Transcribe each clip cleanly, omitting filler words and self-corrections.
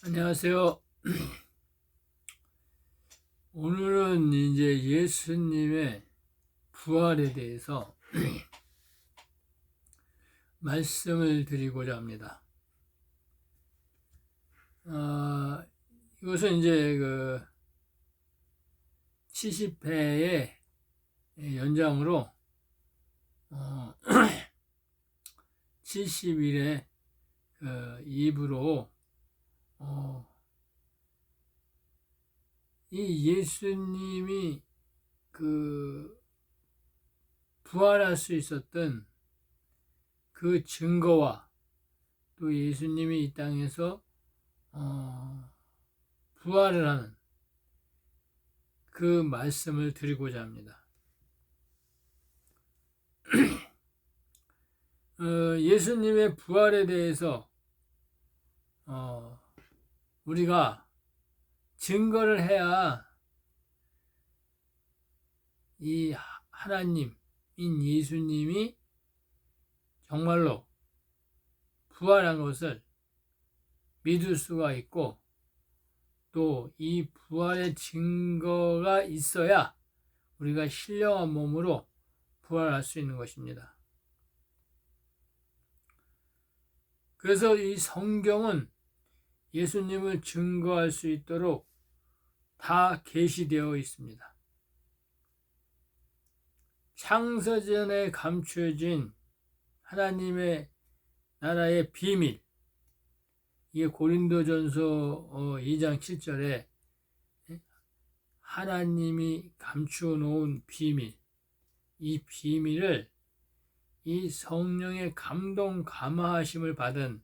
안녕하세요. 오늘은 이제 예수님의 부활에 대해서 말씀을 드리고자 합니다. 이것은 이제 그 70회의 연장으로 70일의 그 2부로 이 예수님이 그 부활할 수 있었던 그 증거와 또 예수님이 이 땅에서 부활을 하는 그 말씀을 드리고자 합니다. 예수님의 부활에 대해서 우리가 증거를 해야 이 하나님인 예수님이 정말로 부활한 것을 믿을 수가 있고, 또 이 부활의 증거가 있어야 우리가 신령한 몸으로 부활할 수 있는 것입니다. 그래서 이 성경은 예수님을 증거할 수 있도록 다 계시되어 있습니다. 창세전에 감춰진 하나님의 나라의 비밀, 이게 고린도전서 2장 7절에 하나님이 감추어 놓은 비밀, 이 비밀을 이 성령의 감동 감화하심을 받은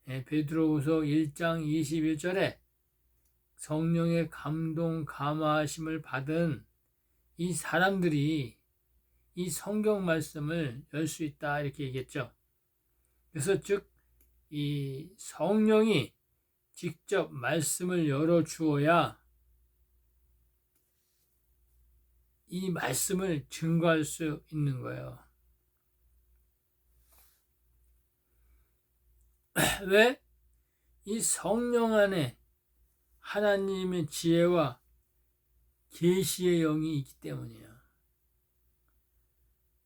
베드로후서 1장 21절에 성령의 감동 감화하심을 받은 이 사람들이 이 성경 말씀을 열 수 있다, 이렇게 얘기했죠. 그래서 즉 이 성령이 직접 말씀을 열어 주어야 이 말씀을 증거할 수 있는 거예요. 왜? 이 성령 안에 하나님의 지혜와 계시의 영이 있기 때문이에요.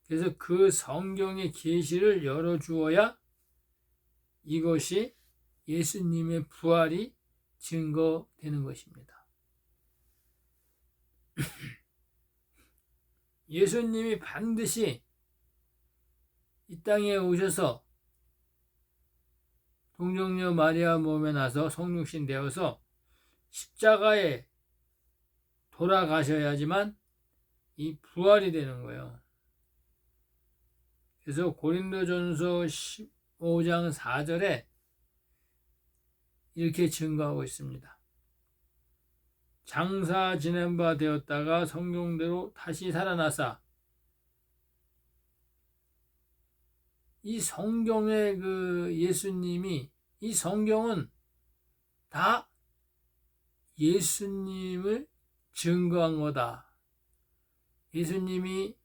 그래서 그 성경의 계시를 열어주어야 이것이 예수님의 부활이 증거되는 것입니다. 예수님이 반드시 이 땅에 오셔서 동정녀 마리아 몸에 나서 성육신 되어서 십자가에 돌아가셔야지만 이 부활이 되는 거예요. 그래서 고린도전서 15장 4절에 이렇게 증거하고 있습니다. 장사 지낸 바 되었다가 성경대로 다시 살아나사, 이 성경의 그 예수님이, 이 성경은 다 예수님을 증거한 거다. 예수님이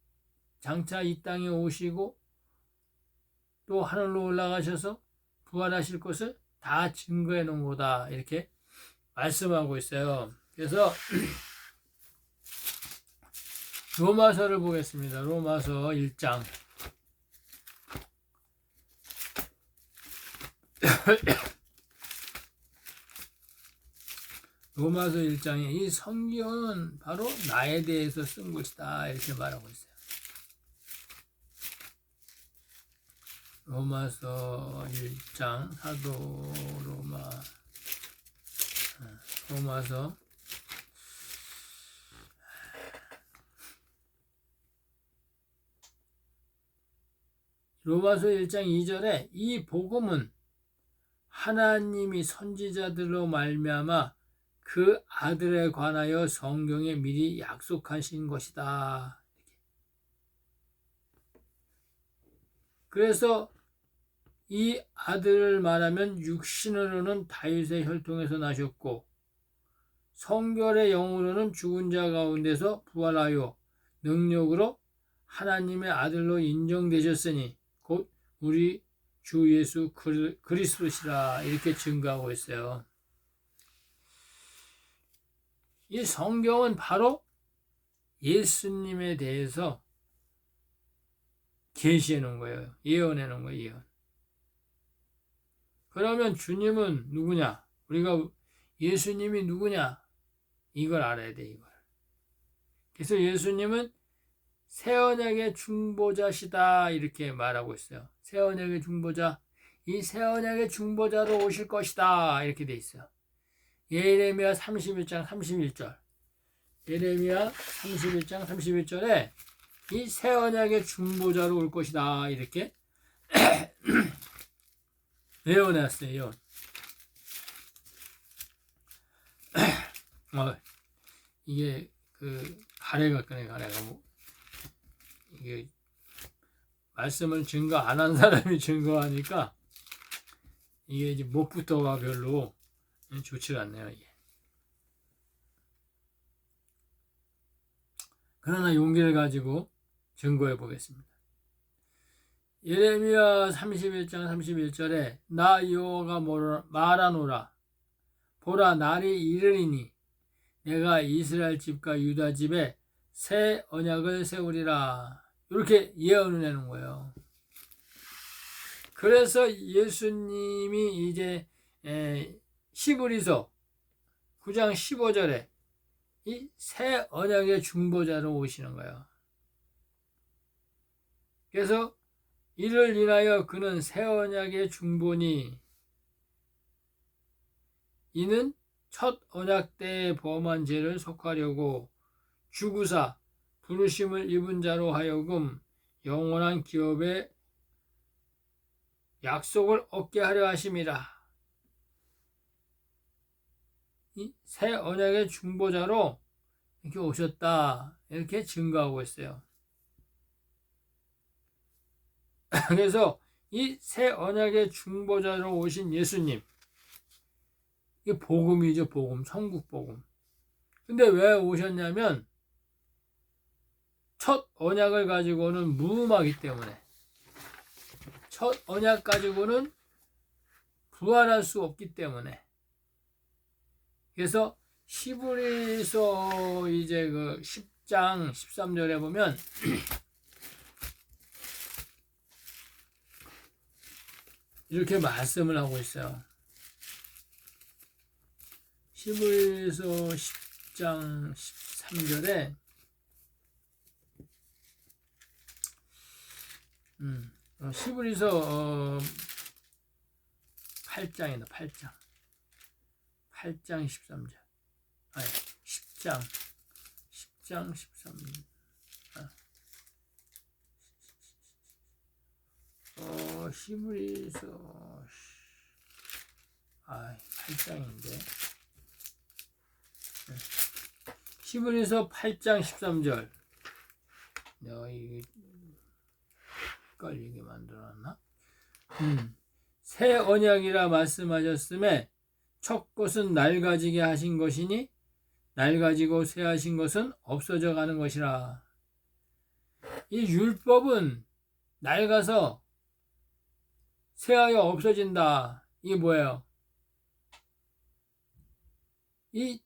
장차 이 땅에 오시고 또 하늘로 올라가셔서 부활하실 것을 다 증거해 놓은 거다, 이렇게 말씀하고 있어요. 그래서 로마서를 보겠습니다. 로마서 1장 로마서 1장에 이 성경은 바로 나에 대해서 쓴 것이다, 이렇게 말하고 있어요. 로마서 1장 사도 로마서 로마서 1장 2절에 이 복음은 하나님이 선지자들로 말미암아 그 아들에 관하여 성경에 미리 약속하신 것이다. 그래서 이 아들을 말하면 육신으로는 다윗의 혈통에서 나셨고 성결의 영으로는 죽은 자 가운데서 부활하여 능력으로 하나님의 아들로 인정되셨으니 곧 우리 주 예수 그리스도시라, 이렇게 증거하고 있어요. 이 성경은 바로 예수님에 대해서 계시해 놓은 거예요. 예언해 놓은 거예요. 예언. 그러면 주님은 누구냐? 우리가 예수님이 누구냐? 이걸 알아야 돼, 이걸. 그래서 예수님은 새 언약의 중보자시다 이렇게 말하고 있어요. 새 언약의 중보자. 이 새 언약의 중보자로 오실 것이다 이렇게 돼 있어요. 예레미야 31장 31절. 예레미야 31장 31절에 이 새 언약의 중보자로 올 것이다 이렇게 예언했어요. 이게 가래가 뭐 이게 말씀을 증거 안 한 사람이 증거하니까 이게 이제 목부터가 별로 좋지 않네요. 이게. 그러나 용기를 가지고 증거해 보겠습니다. 예레미야 31장 31절에 나 여호와가 말하노라 보라 날이 이르리니 내가 이스라엘 집과 유다 집에 새 언약을 세우리라 이렇게 예언을 해놓은 거예요. 그래서 예수님이 이제 히브리서 9장 15절에 이 새 언약의 중보자로 오시는 거예요. 그래서 이를 인하여 그는 새 언약의 중보니 이는 첫 언약 때의 범한 죄를 속하려고 주구사 부르심을 입은 자로 하여금 영원한 기업의 약속을 얻게 하려 하심이라. 이 새 언약의 중보자로 이렇게 오셨다 이렇게 증거하고 있어요. 그래서 이 새 언약의 중보자로 오신 예수님 이게 복음이죠. 복음, 천국 복음. 근데 왜 오셨냐면 첫 언약을 가지고는 무음하기 때문에 첫 언약 가지고는 부활할 수 없기 때문에 그래서 히브리서 이제 10장 13절에 보면 이렇게 말씀을 하고 있어요. 히브리서 10장 13절에 히브리서 8장이다. 8장 13절. 아니 10장 13절. 히브리서 8장인데 히브리서 8장 13절. 내가 이게 헷갈리게 만들어놨나? 새 언약이라 말씀하셨음에 첫 것은 낡아지게 하신 것이니 낡아지고 새하신 것은 없어져 가는 것이라. 이 율법은 낡아서 새하여 없어진다. 이게 뭐예요? 이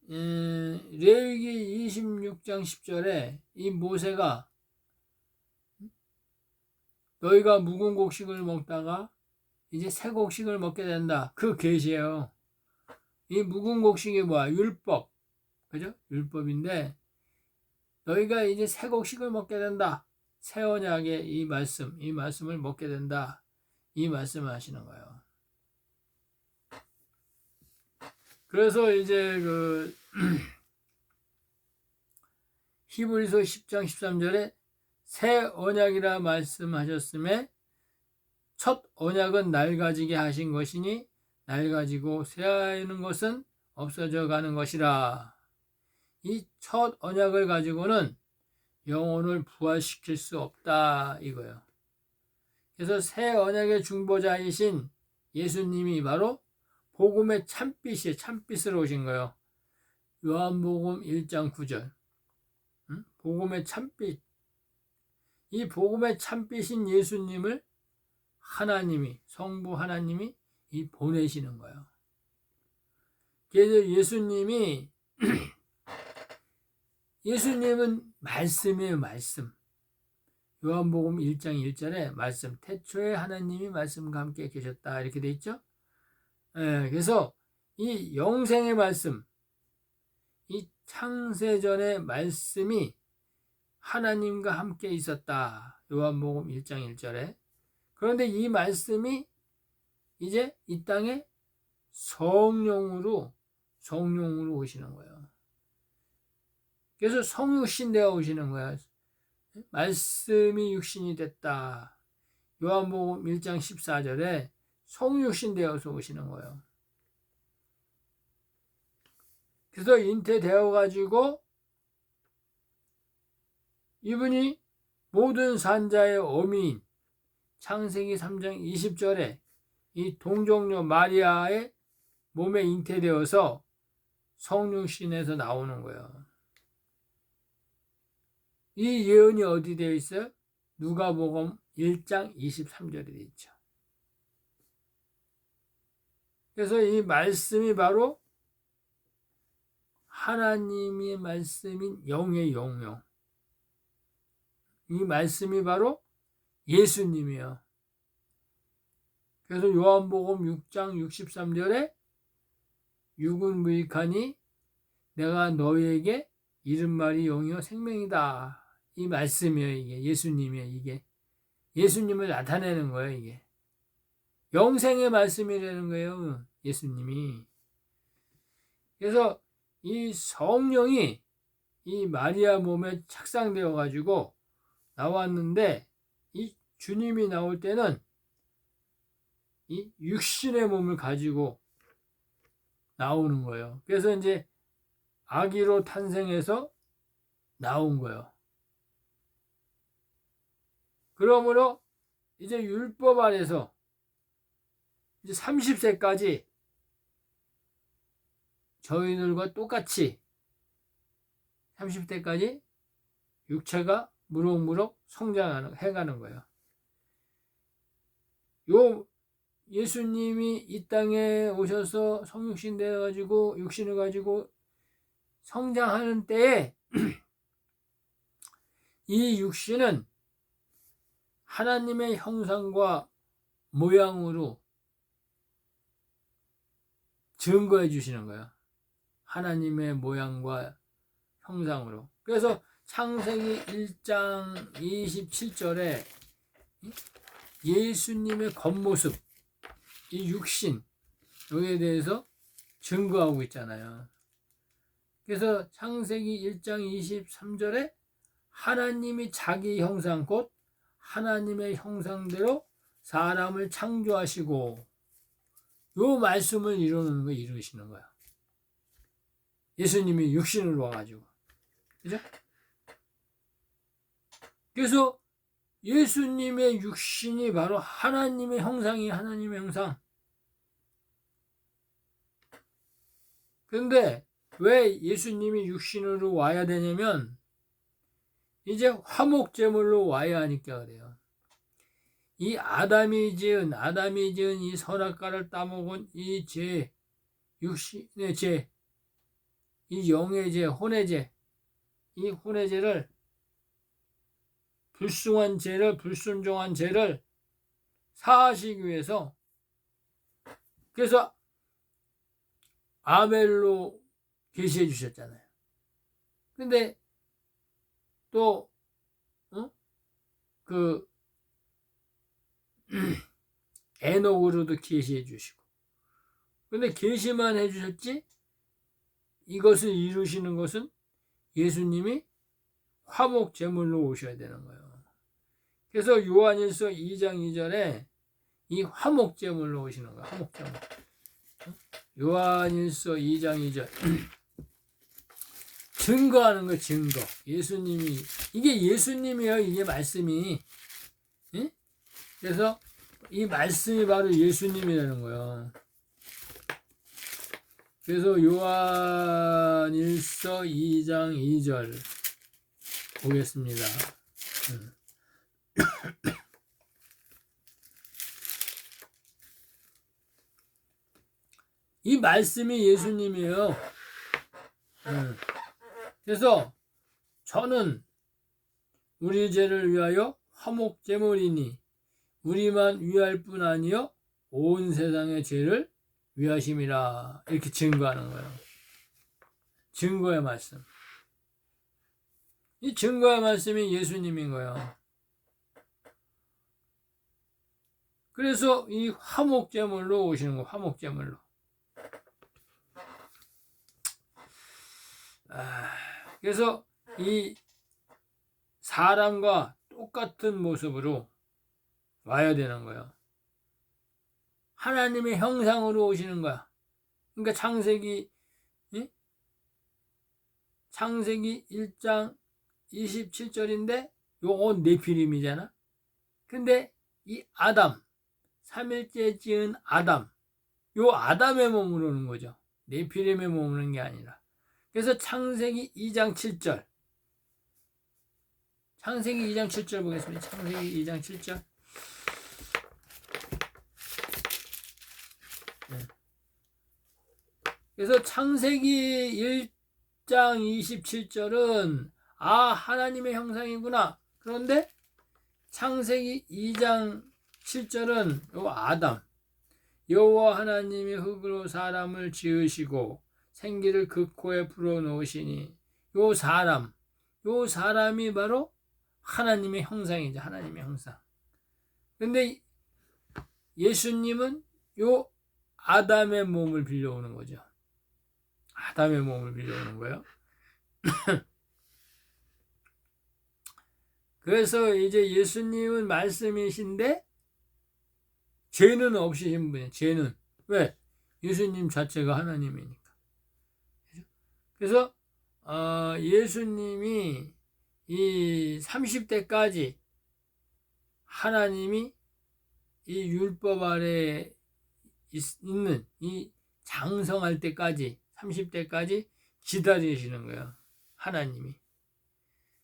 레위기 26장 10절에 이 모세가 너희가 묵은 곡식을 먹다가 이제 새 곡식을 먹게 된다. 그 계시예요. 이 묵은 곡식이 뭐야? 율법. 그죠? 율법인데 너희가 이제 새 곡식을 먹게 된다. 새 언약의 이 말씀을 먹게 된다. 이 말씀을 하시는 거예요. 그래서 이제 히브리서 10장 13절에 새 언약이라 말씀하셨음에 첫 언약은 낡아지게 하신 것이니 낡아지고 새하여는 것은 없어져 가는 것이라. 이 첫 언약을 가지고는 영혼을 부활시킬 수 없다 이거예요. 그래서 새 언약의 중보자이신 예수님이 바로 복음의 참빛으로 오신 거예요. 요한복음 1장 9절. 복음의 참빛. 이 복음의 참빛인 예수님을 성부 하나님이 보내시는 거예요. 그래서 예수님은 말씀이에요, 말씀. 요한복음 1장 1절에 말씀, 태초에 하나님이 말씀과 함께 계셨다 이렇게 돼 있죠. 그래서 이 영생의 말씀, 이 창세전의 말씀이 하나님과 함께 있었다. 요한복음 1장 1절에. 그런데 이 말씀이 이제 이 땅에 성령으로 오시는 거예요. 그래서 성육신 되어 오시는 거예요. 말씀이 육신이 됐다. 요한복음 1장 14절에 성육신 되어서 오시는 거예요. 그래서 잉태되어 가지고 이분이 모든 산자의 어미인 창세기 3장 20절에 이 동정녀 마리아의 몸에 잉태되어서 성육신에서 나오는 거예요. 이 예언이 어디 되어 있어요? 누가복음 1장 23절에 되어 있죠. 그래서 이 말씀이 바로 하나님의 말씀인 영의 영요. 이 말씀이 바로 예수님이에요. 그래서 요한복음 6장 63절에 육은 무익하니 내가 너희에게 이른 말이 영이요 생명이다. 이 말씀이에요. 이게 예수님이에요. 이게 예수님을 나타내는 거예요. 이게 영생의 말씀이라는 거예요. 예수님이. 그래서 이 성령이 이 마리아 몸에 착상되어 가지고 나왔는데 이 주님이 나올 때는 이 육신의 몸을 가지고 나오는 거예요. 그래서 이제 아기로 탄생해서 나온 거예요. 그러므로 이제 율법 아래서 이제 30세까지 저희들과 똑같이 30대까지 육체가 무럭무럭 해가는 거예요. 요 예수님이 이 땅에 오셔서 성육신 되어가지고 육신을 가지고 성장하는 때에 이 육신은 하나님의 형상과 모양으로 증거해 주시는 거예요. 하나님의 모양과 형상으로. 그래서 창세기 1장 27절에 예수님의 겉모습, 이 육신, 여기에 대해서 증거하고 있잖아요. 그래서 창세기 1장 23절에 하나님이 자기 형상, 곧 하나님의 형상대로 사람을 창조하시고 요 말씀을 이루시는 거야. 예수님이 육신으로 와가지고. 그죠? 그래서 예수님의 육신이 바로 하나님의 형상이 하나님의 형상. 그런데 왜 예수님이 육신으로 와야 되냐면 이제 화목제물로 와야 하니까 그래요. 이 아담이 지은 이 선악과를 따먹은 이 죄, 육신의 죄, 이 영의 죄, 혼의 죄, 이 혼의 죄를 불순종한 죄를 사하시기 위해서 그래서 아벨로 계시해 주셨잖아요. 근데 또 에녹으로도 계시해 주시고 근데 계시만 해 주셨지 이것을 이루시는 것은 예수님이 화목 제물로 오셔야 되는 거예요. 그래서 요한일서 2장 2절에 이 화목 제물로 오시는 거예요. 화목 제물. 요한일서 2장 2절 증거하는 거 증거. 예수님이 이게 예수님이에요. 이게 말씀이. 응? 그래서 이 말씀이 바로 예수님이라는 거예요. 그래서 요한일서 2장 2절 보겠습니다. 이 말씀이 예수님이에요. 그래서 저는 우리 죄를 위하여 화목제물이니 우리만 위할 뿐 아니요 온 세상의 죄를 위하심이라. 이렇게 증거하는 거예요. 증거의 말씀. 이 증거의 말씀이 예수님인 거예요. 그래서 이 화목제물로 오시는 거예요. 화목제물로. 그래서 이 사람과 똑같은 모습으로 와야 되는 거예요. 하나님의 형상으로 오시는 거야. 그러니까 창세기 1장 27절인데 요건 네피림이잖아. 근데 이 아담, 3일째 지은 아담, 요 아담의 몸으로 오는 거죠. 네피림의 몸으로 오는 게 아니라. 그래서 창세기 2장 7절. 창세기 2장 7절 보겠습니다. 창세기 2장 7절. 그래서 창세기 1장 27절은 하나님의 형상이구나. 그런데 창세기 2장 7절은 요 아담, 여호와 하나님이 흙으로 사람을 지으시고 생기를 그 코에 불어넣으시니 요 사람이 바로 하나님의 형상이죠. 하나님의 형상. 근데 예수님은 요 아담의 몸을 빌려오는 거죠. 아담의 몸을 빌려오는 거예요. 그래서 이제 예수님은 말씀이신데 죄는 없으신 분이에요. 죄는. 왜? 예수님 자체가 하나님이니까. 그래서 예수님이 이 30대까지 하나님이 이 율법 아래 있는 이 장성할 때까지 30대까지 기다리시는 거예요. 하나님이.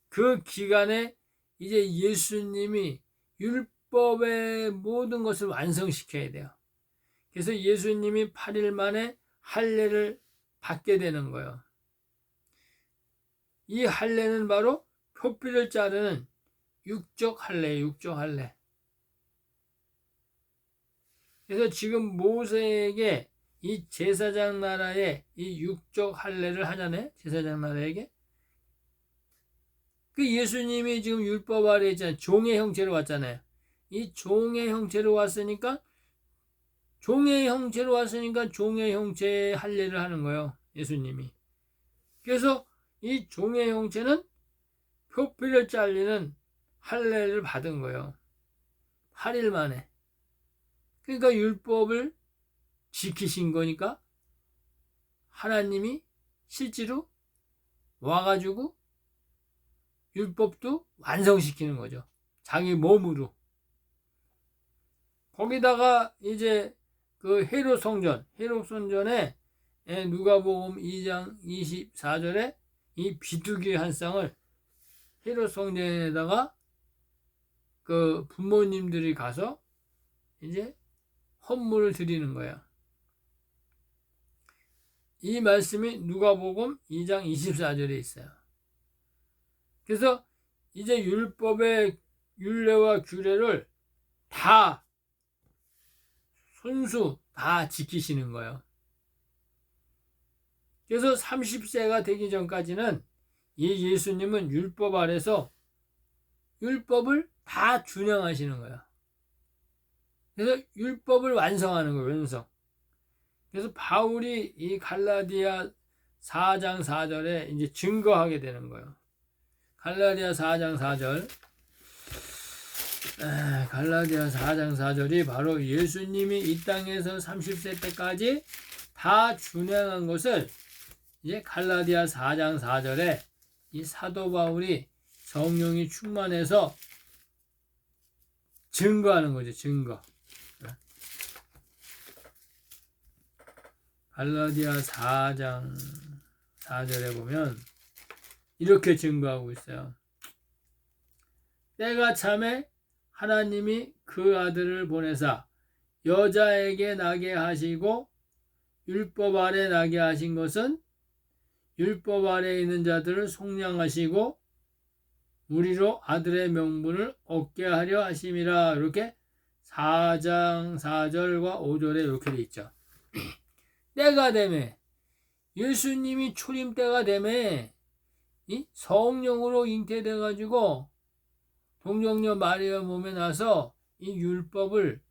그 기간에 이제 예수님이 율법의 모든 것을 완성시켜야 돼요. 그래서 예수님이 8일 만에 할례를 받게 되는 거예요. 이 할례는 바로 표피를 자르는 육적 할례. 그래서 지금 모세에게 이 제사장 나라에 이 육적 할례를 하잖아요. 제사장 나라에게. 그 예수님이 지금 율법 아래 있잖아요. 종의 형체로 왔잖아요. 이 종의 형체로 왔으니까 종의 형체의 할례를 하는 거예요. 예수님이. 그래서 이 종의 형체는 표피를 잘리는 할례를 받은 거예요. 8일 만에. 그러니까 율법을 지키신 거니까 하나님이 실제로 와가지고 율법도 완성시키는 거죠. 자기 몸으로. 거기다가 이제 그 헤롯 성전에 누가복음 2장 24절에 이 비둘기 한 쌍을 헤롯 성전에다가 그 부모님들이 가서 이제 헌물을 드리는 거예요. 이 말씀이 누가복음 2장 24절에 있어요. 그래서 이제 율법의 율례와 규례를 다 손수 다 지키시는 거예요. 그래서 30세가 되기 전까지는 이 예수님은 율법 아래서 율법을 다 준행하시는 거예요. 그래서 율법을 완성하는 거예요. 완성. 그래서 바울이 이 갈라디아 4장 4절에 이제 증거하게 되는 거예요. 갈라디아 4장 4절. 갈라디아 4장 4절이 바로 예수님이 이 땅에서 30세 때까지 다 준행한 것을 이제 갈라디아 4장 4절에 이 사도 바울이 성령이 충만해서 증거하는 거죠. 증거. 갈라디아 4장 4절에 보면 이렇게 증거하고 있어요. 때가 참에 하나님이 그 아들을 보내사 여자에게 나게 하시고 율법 아래 나게 하신 것은 율법 아래에 있는 자들을 속량하시고 우리로 아들의 명분을 얻게 하려 하심이라. 이렇게 4장 4절과 5절에 이렇게 돼 있죠. 때가 되매, 예수님이 초림 때가 되매 이 성령으로 잉태돼 가지고 동정녀 마리아 몸에 나서 이 율법을,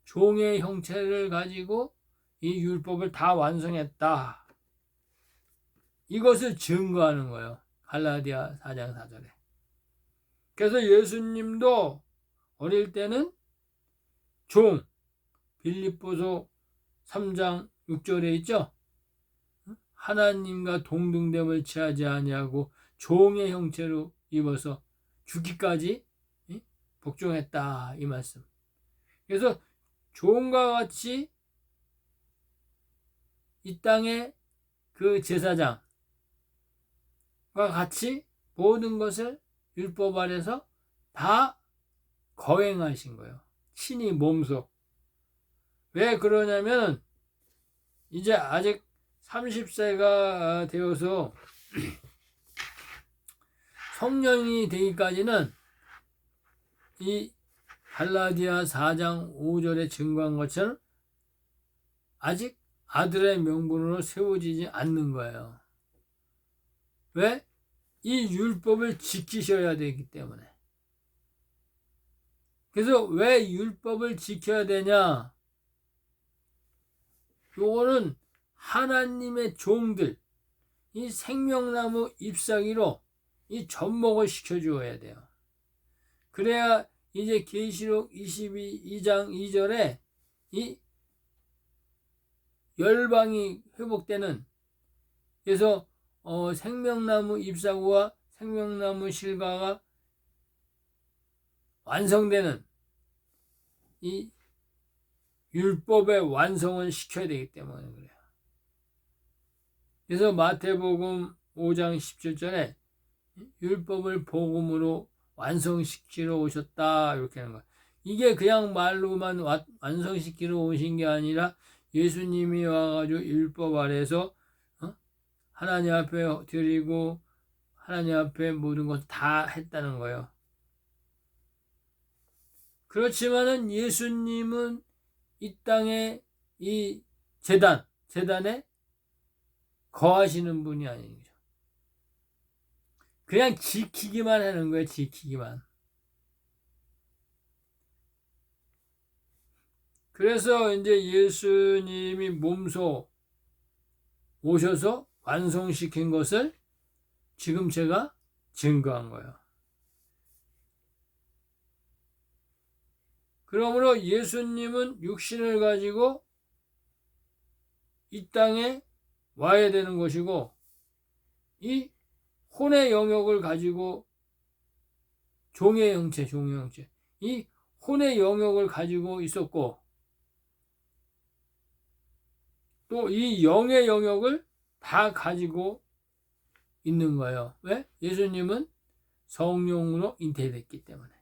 종의 형체를 가지고 이 율법을 다 완성했다. 이것을 증거하는 거예요. 갈라디아 4장 4절에. 그래서 예수님도 어릴 때는 종, 빌립보서 3장 6절에 있죠. 하나님과 동등됨을 취하지 아니하고 종의 형체로 입어서 죽기까지 복종했다, 이 말씀. 그래서 종과 같이 이 땅의 그 제사장과 같이 모든 것을 율법 아래서 다 거행하신 거예요. 친히 몸소. 왜 그러냐면 이제 아직 30세가 되어서 성령이 되기까지는 이 갈라디아 4장 5절에 증거한 것처럼 아직 아들의 명분으로 세워지지 않는 거예요. 왜? 이 율법을 지키셔야 되기 때문에. 그래서 왜 율법을 지켜야 되냐? 요거는 하나님의 종들, 이 생명나무 잎사귀로 이 접목을 시켜주어야 돼요. 그래야 이제 계시록 22장 2절에 이 열방이 회복되는, 그래서 생명나무 잎사귀와 생명나무 실과가 완성되는 이 율법의 완성을 시켜야 되기 때문에 그래요. 그래서 마태복음 5장 17절에 율법을 복음으로 완성시키러 오셨다, 이렇게 하는 거예요. 이게 그냥 말로만 완성시키러 오신 게 아니라 예수님이 와가지고 율법 아래서 하나님 앞에 드리고 하나님 앞에 모든 것 다 했다는 거예요. 그렇지만은 예수님은 이 땅에 이 재단에 거하시는 분이 아니죠. 그냥 지키기만 하는 거예요. 지키기만. 그래서 이제 예수님이 몸소 오셔서 완성시킨 것을 지금 제가 증거한 거예요. 그러므로 예수님은 육신을 가지고 이 땅에 와야 되는 것이고, 이 혼의 영역을 가지고 종의 형체, 이 혼의 영역을 가지고 있었고, 또 이 영의 영역을 다 가지고 있는 거예요. 왜? 예수님은 성령으로 잉태됐기 때문에.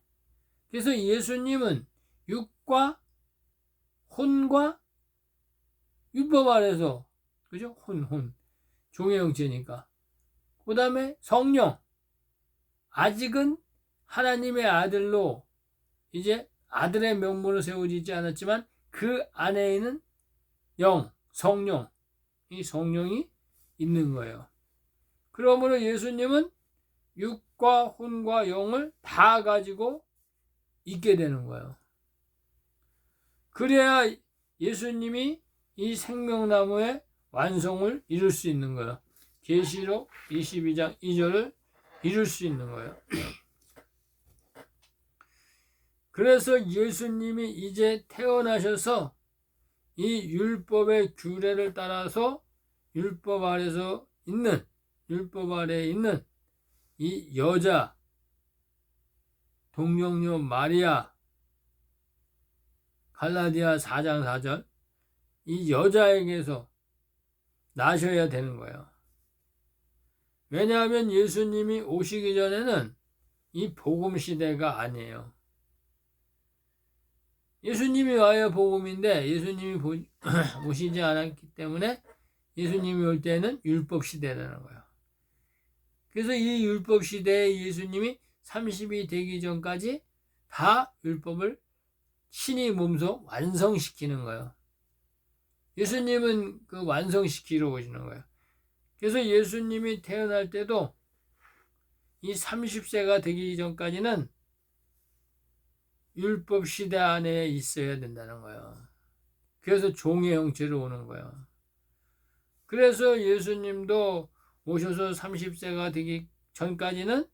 그래서 예수님은 육과 혼과 율법 아래서, 그죠? 혼 종의 형체니까. 그 다음에 성령, 아직은 하나님의 아들로 이제 아들의 명분을 세워지지 않았지만 그 안에 있는 성령, 이 성령이 있는 거예요. 그러므로 예수님은 육과 혼과 영을 다 가지고 있게 되는 거예요. 그래야 예수님이 이 생명나무의 완성을 이룰 수 있는 거예요. 계시록 22장 2절을 이룰 수 있는 거예요. 그래서 예수님이 이제 태어나셔서 이 율법의 규례를 따라서 율법 아래에 있는 이 여자 동정녀 마리아, 갈라디아 4장 4절, 이 여자에게서 나셔야 되는 거예요. 왜냐하면 예수님이 오시기 전에는 이 복음 시대가 아니에요. 예수님이 와야 복음인데 예수님이 오시지 않았기 때문에 예수님이 올 때는 율법 시대라는 거예요. 그래서 이 율법 시대에 예수님이 30이 되기 전까지 다 율법을 신이 몸소 완성시키는 거예요. 예수님은 그 완성시키러 오시는 거예요. 그래서 예수님이 태어날 때도 이 30세가 되기 전까지는 율법 시대 안에 있어야 된다는 거예요. 그래서 종의 형체로 오는 거예요. 그래서 예수님도 오셔서 30세가 되기 전까지는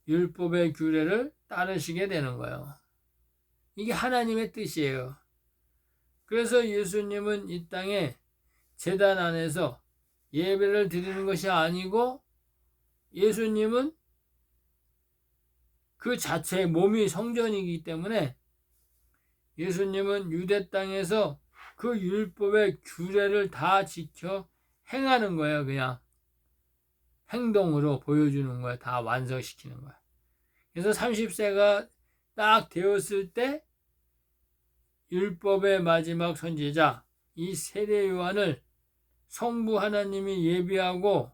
율법의 규례를 따르시게 되는 거예요. 이게 하나님의 뜻이에요. 그래서 예수님은 이 땅에 제단 안에서 예배를 드리는 것이 아니고 예수님은 그 자체의 몸이 성전이기 때문에 예수님은 유대 땅에서 그 율법의 규례를 다 지켜 행하는 거예요. 그냥 행동으로 보여주는 거예요. 다 완성시키는 거예요. 그래서 30세가 딱 되었을 때 율법의 마지막 선지자 이 세례 요한을 성부 하나님이 예비하고,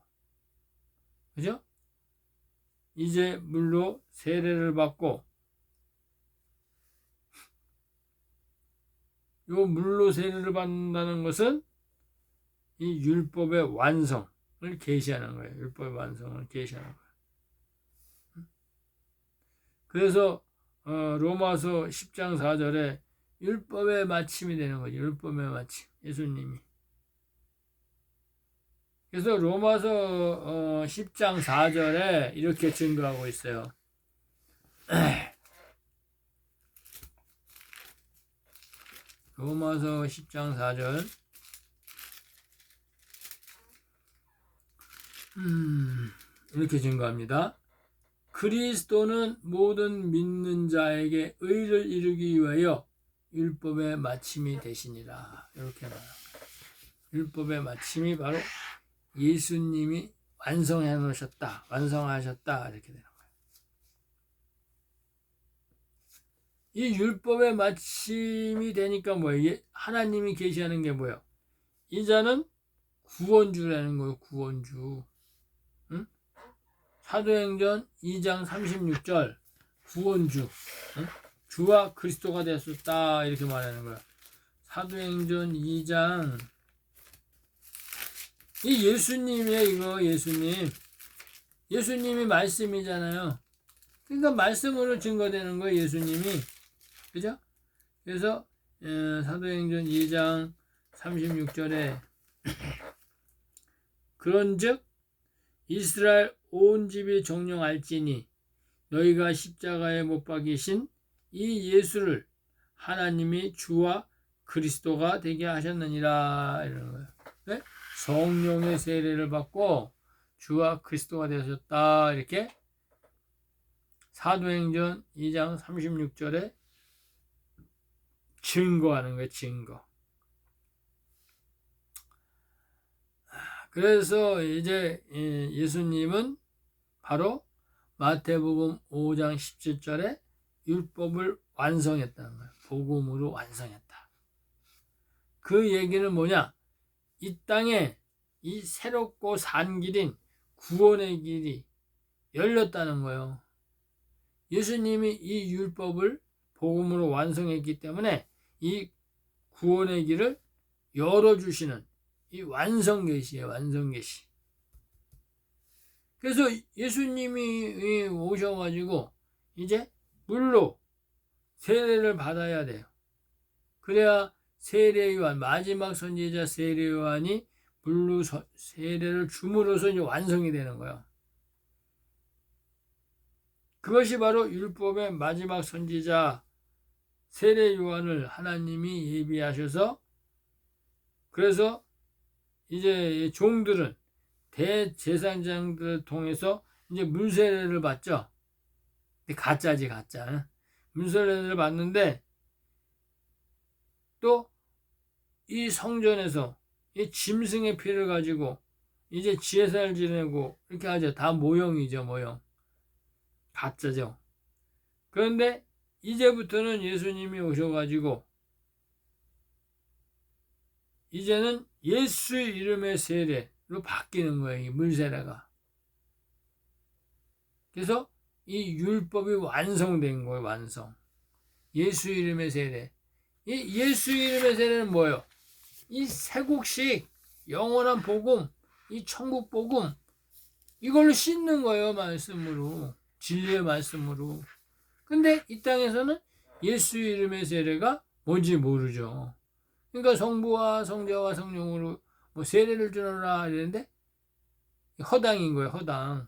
그죠? 이제 물로 세례를 받고, 요 물로 세례를 받는다는 것은 이 율법의 완성을 계시하는 거예요. 율법의 완성을 계시하는 거예요. 그래서 로마서 10장 4절에 율법의 마침이 되는 거죠. 율법의 마침. 예수님이. 그래서 로마서 10장 4절에 이렇게 증거하고 있어요. 로마서 10장 4절. 이렇게 증거합니다. 그리스도는 모든 믿는 자에게 의를 이루기 위하여 율법의 마침이 되시니라. 이렇게 말합니다. 율법의 마침이 바로 예수님이 완성해 놓으셨다. 완성하셨다. 이렇게 되는 거예요. 이 율법의 마침이 되니까 뭐예요? 하나님이 계시하는 게 뭐예요? 이 자는 구원주라는 거예요. 구원주. 응? 사도행전 2장 36절 구원주. 응? 주와 그리스도가 되었다. 이렇게 말하는 거예요. 사도행전 2장 이 예수님이에요. 이거 예수님. 예수님이 말씀이잖아요. 그러니까 말씀으로 증거되는 거예요. 예수님이. 그죠? 그래서 사도행전 2장 36절에 그런즉 이스라엘 온 집이 정령할지니 너희가 십자가에 못 박이신 이 예수를 하나님이 주와 그리스도가 되게 하셨느니라. 이러는 거예요. 네? 성령의 세례를 받고 주와 그리스도가 되셨다. 이렇게 사도행전 2장 36절에 증거하는 거예요. 증거. 그래서 이제 예수님은 바로 마태복음 5장 17절에 율법을 완성했다는 거예요. 복음으로 완성했다. 그 얘기는 뭐냐? 이 땅에 이 새롭고 산 길인 구원의 길이 열렸다는 거예요. 예수님이 이 율법을 복음으로 완성했기 때문에 이 구원의 길을 열어주시는 이 완성계시예요. 완성계시. 그래서 예수님이 오셔가지고 이제 물로 세례를 받아야 돼요. 그래야 세례요한 마지막 선지자 세례요한이 물로 세례를 줌으로써 이제 완성이 되는 거예요. 그것이 바로 율법의 마지막 선지자 세례요한을 하나님이 예비하셔서 그래서 이제 종들은 대제사장들을 통해서 이제 물세례를 받죠. 가짜지 가짜. 물세례를 받는데 또 이 성전에서 이 짐승의 피를 가지고 이제 제사를 지내고 이렇게 하죠. 다 모형이죠. 모형. 가짜죠. 그런데 이제부터는 예수님이 오셔가지고 이제는 예수 이름의 세례로 바뀌는 거예요. 이 물세례가. 그래서 이 율법이 완성된 거예요. 완성. 예수 이름의 세례. 이 예수 이름의 세례는 뭐예요? 이 세국식 영원한 복음, 이 천국 복음, 이걸로 씻는 거예요. 말씀으로. 진리의 말씀으로. 근데 이 땅에서는 예수 이름의 세례가 뭔지 모르죠. 그러니까 성부와 성자와 성령으로 뭐 세례를 주노라 이랬는데 허당인 거예요. 허당.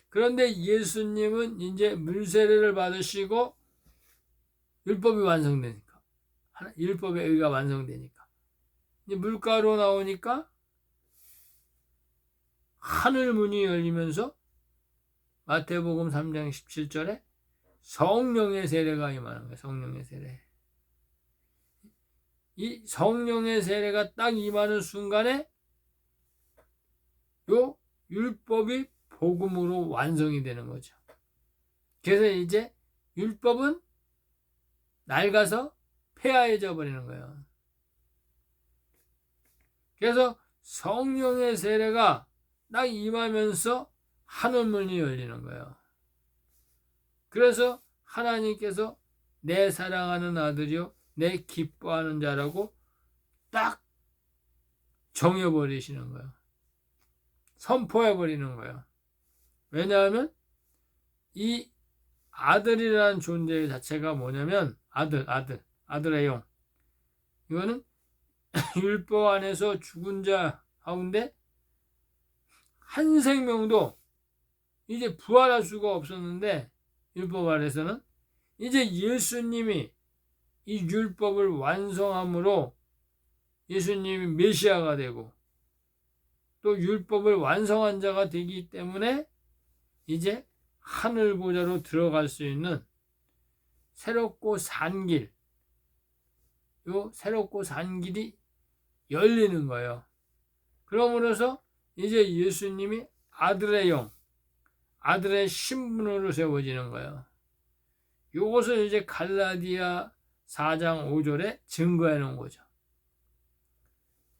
그런데 예수님은 이제 물세례를 받으시고 율법이 완성되니까, 율법의 의가 완성되니까 이제 물가로 나오니까 하늘 문이 열리면서 마태복음 3장 17절에 성령의 세례가 임하는 거예요. 성령의 세례. 이 성령의 세례가 딱 임하는 순간에 요 율법이 복음으로 완성이 되는 거죠. 그래서 이제 율법은 낡아서 폐하해져 버리는 거예요. 그래서 성령의 세례가 딱 임하면서 하늘문이 열리는 거예요. 그래서 하나님께서 내 사랑하는 아들이요 내 기뻐하는 자라고 딱 정해버리시는 거예요. 선포해버리는 거예요. 왜냐하면 이 아들이라는 존재 자체가 뭐냐면 아들의 영. 이거는 율법 안에서 죽은 자 가운데 한 생명도 이제 부활할 수가 없었는데 율법 안에서는 이제 예수님이 이 율법을 완성함으로 예수님이 메시아가 되고 또 율법을 완성한 자가 되기 때문에 이제 하늘 보좌로 들어갈 수 있는 새롭고 산 길, 요 새롭고 산 길이 열리는 거예요. 그러므로서 이제 예수님이 아들의 영, 아들의 신분으로 세워지는 거예요. 요것을 이제 갈라디아 4장 5절에 증거해 놓은 거죠.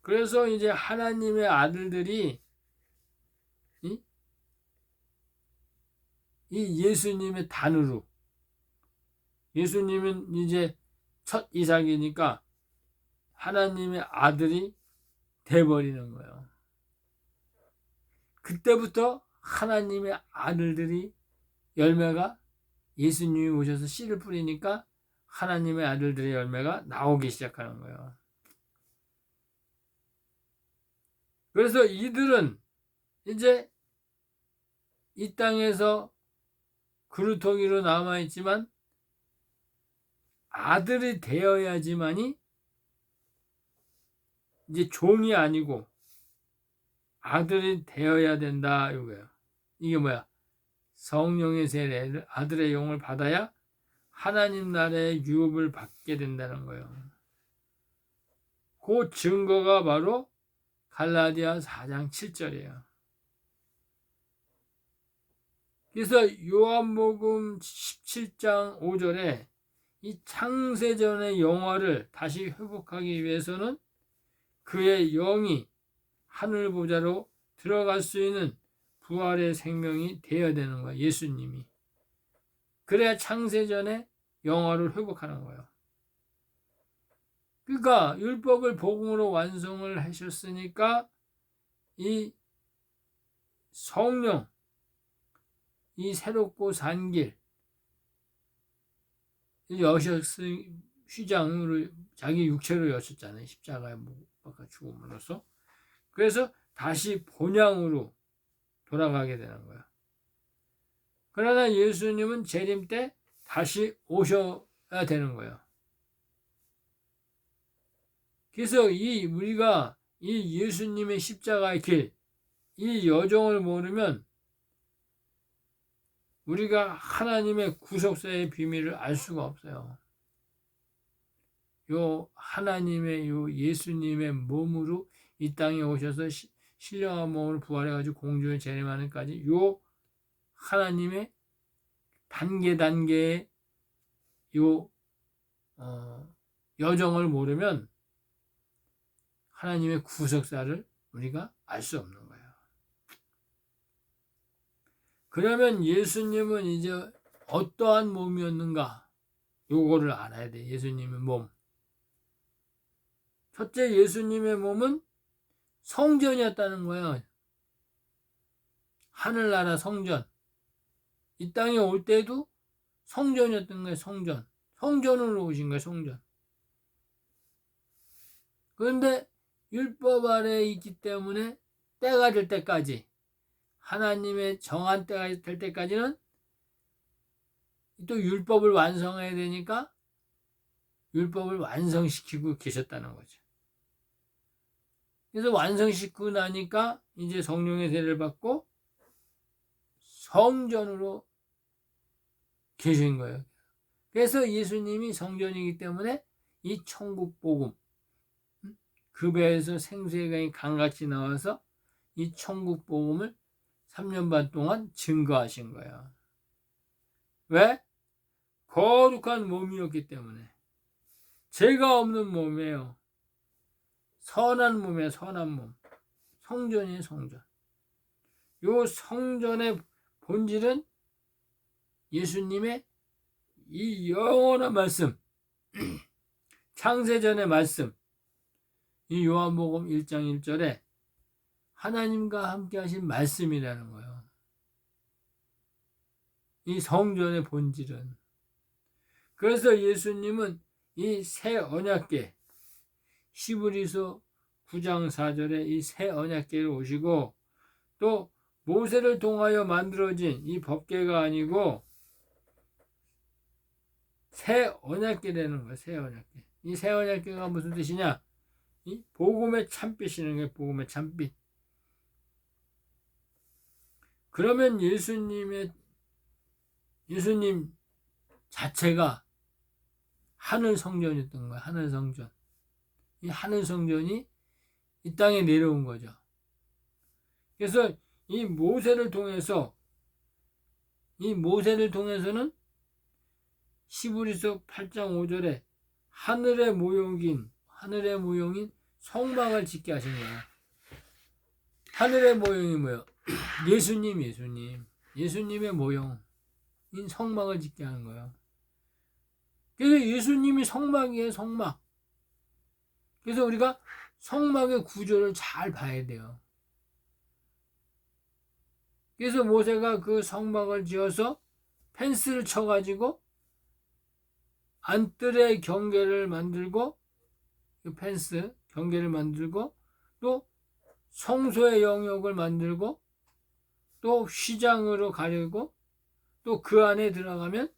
그래서 이제 하나님의 아들들이 이 예수님의 단으로, 예수님은 이제 첫 이삭이니까 하나님의 아들이 돼버리는 거예요. 그때부터 하나님의 아들들이 열매가 예수님이 오셔서 씨를 뿌리니까 하나님의 아들들의 열매가 나오기 시작하는 거예요. 그래서 이들은 이제 이 땅에서 그루터기로 남아있지만 아들이 되어야지만이 이제 종이 아니고 아들이 되어야 된다 이거예요. 이게 뭐야? 성령의 세례를 아들의 영을 받아야 하나님 나라의 유업을 받게 된다는 거예요. 그 증거가 바로 갈라디아 4장 7절이에요. 그래서 요한복음 17장 5절에 이 창세전의 영화를 다시 회복하기 위해서는 그의 영이 하늘 보좌로 들어갈 수 있는 부활의 생명이 되어야 되는 거예요. 예수님이. 그래야 창세전의 영화를 회복하는 거예요. 그러니까 율법을 복음으로 완성을 하셨으니까 이 성령, 이 새롭고 산 길, 휘장으로 자기 육체로 여셨잖아요. 십자가에 못 박아 죽음으로써. 그래서 다시 본향으로 돌아가게 되는 거예요. 그러나 예수님은 재림 때 다시 오셔야 되는 거예요. 그래서 우리가 이 예수님의 십자가의 길, 이 여정을 모르면 우리가 하나님의 구속사의 비밀을 알 수가 없어요. 요 하나님의 요 예수님의 몸으로 이 땅에 오셔서 신령한 몸으로 부활해가지고 공중에 재림하는까지 요 하나님의 단계의 요 여정을 모르면 하나님의 구속사를 우리가 알 수 없는 거예요. 그러면 예수님은 이제 어떠한 몸이었는가? 요거를 알아야 돼. 예수님의 몸. 첫째, 예수님의 몸은 성전이었다는 거예요. 하늘나라 성전. 이 땅에 올 때도 성전이었던 거예요. 성전. 성전으로 오신 거예요. 성전. 그런데 율법 아래에 있기 때문에 때가 될 때까지, 하나님의 정한 때가 될 때까지는 또 율법을 완성해야 되니까 율법을 완성시키고 계셨다는 거죠. 그래서 완성시키고 나니까 이제 성령의 세례를 받고 성전으로 계신 거예요. 그래서 예수님이 성전이기 때문에 이 천국 복음, 그 배에서 생수의 강이 강같이 나와서 이 천국 복음을 3년 반 동안 증거하신 거예요. 왜? 거룩한 몸이었기 때문에. 죄가 없는 몸이에요. 선한 몸이에요. 선한 몸. 성전이에요. 성전. 요 성전의 본질은 예수님의 이 영원한 말씀, 창세전의 말씀, 이 요한복음 1장 1절에 하나님과 함께 하신 말씀이라는 거예요. 이 성전의 본질은. 그래서 예수님은 이 새 언약궤, 히브리서 9장 4절에 이 새 언약궤를 오시고, 또 모세를 통하여 만들어진 이 법궤가 아니고 새 언약궤라는 거예요. 새 언약궤. 이 새 언약궤가 무슨 뜻이냐? 이 복음의 참빛이라는 거예요. 복음의 참빛. 그러면 예수님 자체가 하늘 성전이었던 거예요. 하늘 성전. 이 하늘 성전이 이 땅에 내려온 거죠. 그래서 이 모세를 통해서는 히브리서 8장 5절에 하늘의 모형인 성막을 짓게 하신 거예요. 하늘의 모형이 뭐예요? 예수님의 모형인 성막을 짓게 하는 거예요. 그래서 예수님이 성막이에요. 성막. 그래서 우리가 성막의 구조를 잘 봐야 돼요. 그래서 모세가 그 성막을 지어서 펜스를 쳐가지고 안뜰의 경계를 만들고, 그 펜스 경계를 만들고, 또 성소의 영역을 만들고, 또 휘장으로 가리고, 또 그 안에 들어가면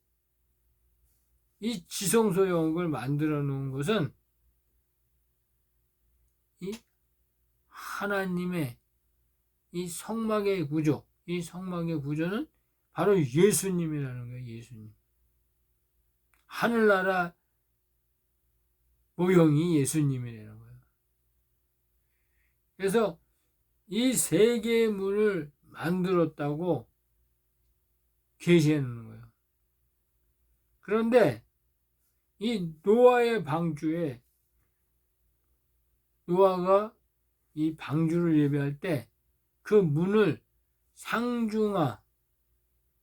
이 지성소 영역을 만들어 놓은 것은 이 하나님의 이 성막의 구조, 이 성막의 구조는 바로 예수님이라는 거예요. 예수님. 하늘나라 모형이 예수님이라는 거예요. 그래서 이 세 개의 문을 만들었다고 계시하는 거예요. 그런데 이 노아의 방주에, 노아가 이 방주를 예배할 때 그 문을 상중하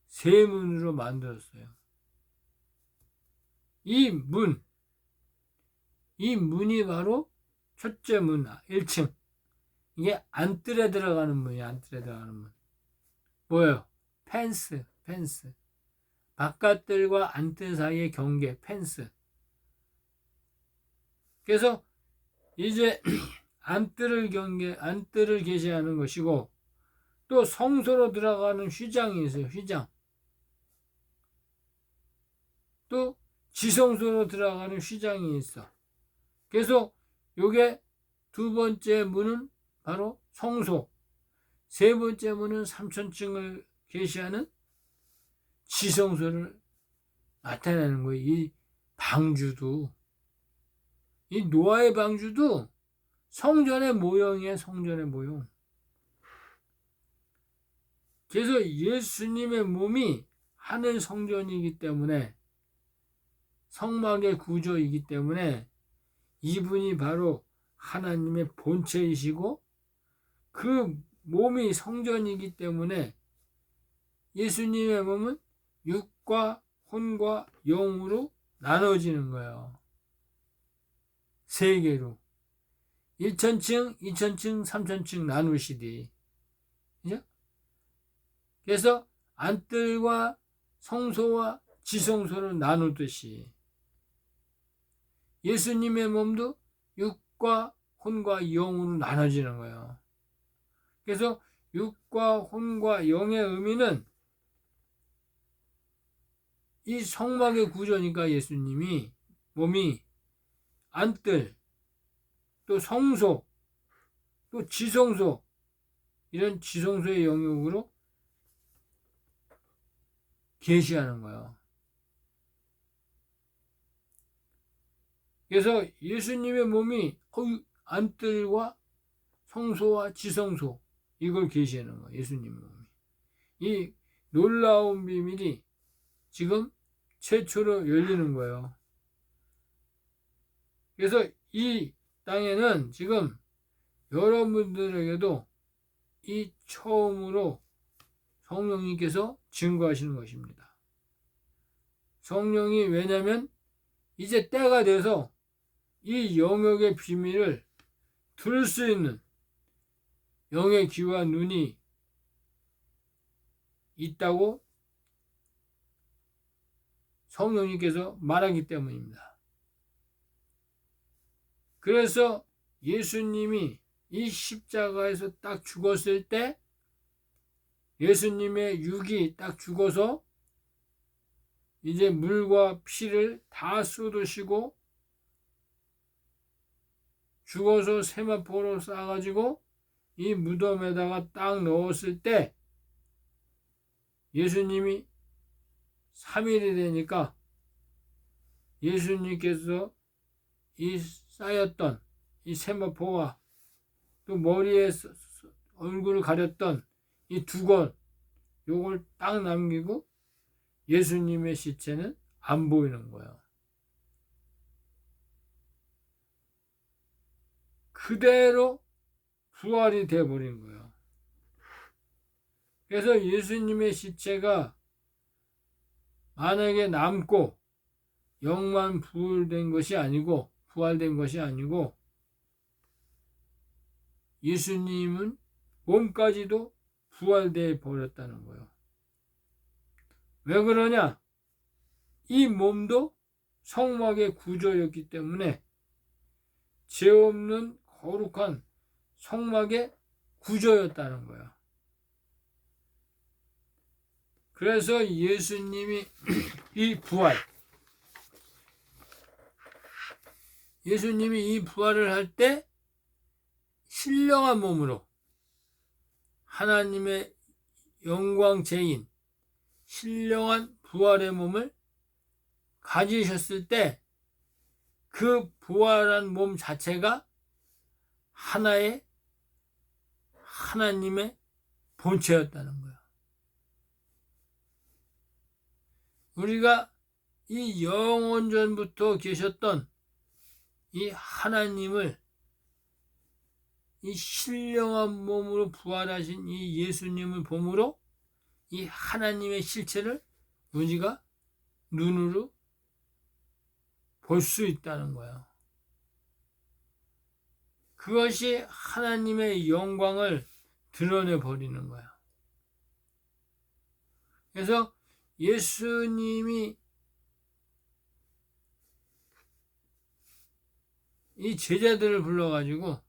세 문으로 만들었어요. 이 문이 바로 첫째 문, 1층. 이게 안뜰에 들어가는 문이에요. 안뜰에 들어가는 문. 뭐예요? 펜스. 바깥뜰과 안뜰 사이의 경계, 펜스. 그래서 이제 안뜰을 계시하는 것이고, 또 성소로 들어가는 휘장이 있어요. 휘장. 또 지성소로 들어가는 휘장이 있어. 그래서 요게 두 번째 문은 바로 성소, 세 번째 문은 3천층을 계시하는 지성소를 나타내는 거예요. 이 방주도, 이 노아의 방주도 성전의 모형이에요. 성전의 모형. 그래서 예수님의 몸이 하늘 성전이기 때문에, 성막의 구조이기 때문에 이분이 바로 하나님의 본체이시고 그 몸이 성전이기 때문에 예수님의 몸은 육과 혼과 영으로 나눠지는 거예요. 세 개로. 1천층, 2천층, 3천층 나누시디. 그죠? 그래서 안뜰과 성소와 지성소를 나누듯이 예수님의 몸도 육과 혼과 영으로 나눠지는 거예요. 그래서 육과 혼과 영의 의미는 이 성막의 구조니까 예수님이 몸이 안뜰, 또 성소, 또 지성소, 이런 지성소의 영역으로 계시하는 거예요. 그래서 예수님의 몸이 안뜰과 성소와 지성소, 이걸 계시하는 거예요. 예수님의 몸이. 이 놀라운 비밀이 지금 최초로 열리는 거예요. 그래서 이 땅에는 지금 여러분들에게도 이 처음으로 성령님께서 증거하시는 것입니다. 성령이, 왜냐하면 이제 때가 돼서 이 영역의 비밀을 들을 수 있는 영의 귀와 눈이 있다고 성령님께서 말하기 때문입니다. 그래서 예수님이 이 십자가에서 딱 죽었을 때, 예수님의 육이 딱 죽어서 이제 물과 피를 다 쏟으시고 죽어서 세마포로 싸가지고 이 무덤에다가 딱 넣었을 때 예수님이 3일이 되니까 예수님께서 이 쌓였던 이 세마포와 또 머리에 얼굴을 가렸던 이 두건, 요걸 딱 남기고 예수님의 시체는 안 보이는 거예요. 그대로 부활이 되어버린 거예요. 그래서 예수님의 시체가 만약에 남고 영만 부활된 것이 아니고 예수님은 몸까지도 부활되어 버렸다는 거예요. 왜 그러냐? 이 몸도 성막의 구조였기 때문에 죄 없는 거룩한 성막의 구조였다는 거예요. 그래서 예수님이 예수님이 이 부활을 할 때 신령한 몸으로 하나님의 영광체인 신령한 부활의 몸을 가지셨을 때 그 부활한 몸 자체가 하나님의 본체였다는 거예요. 우리가 이 영원전부터 계셨던 이 하나님을 이 신령한 몸으로 부활하신 이 예수님을 보므로 이 하나님의 실체를 우리가 눈으로 볼 수 있다는 거예요. 그것이 하나님의 영광을 드러내 버리는 거예요. 그래서 예수님이 이 제자들을 불러가지고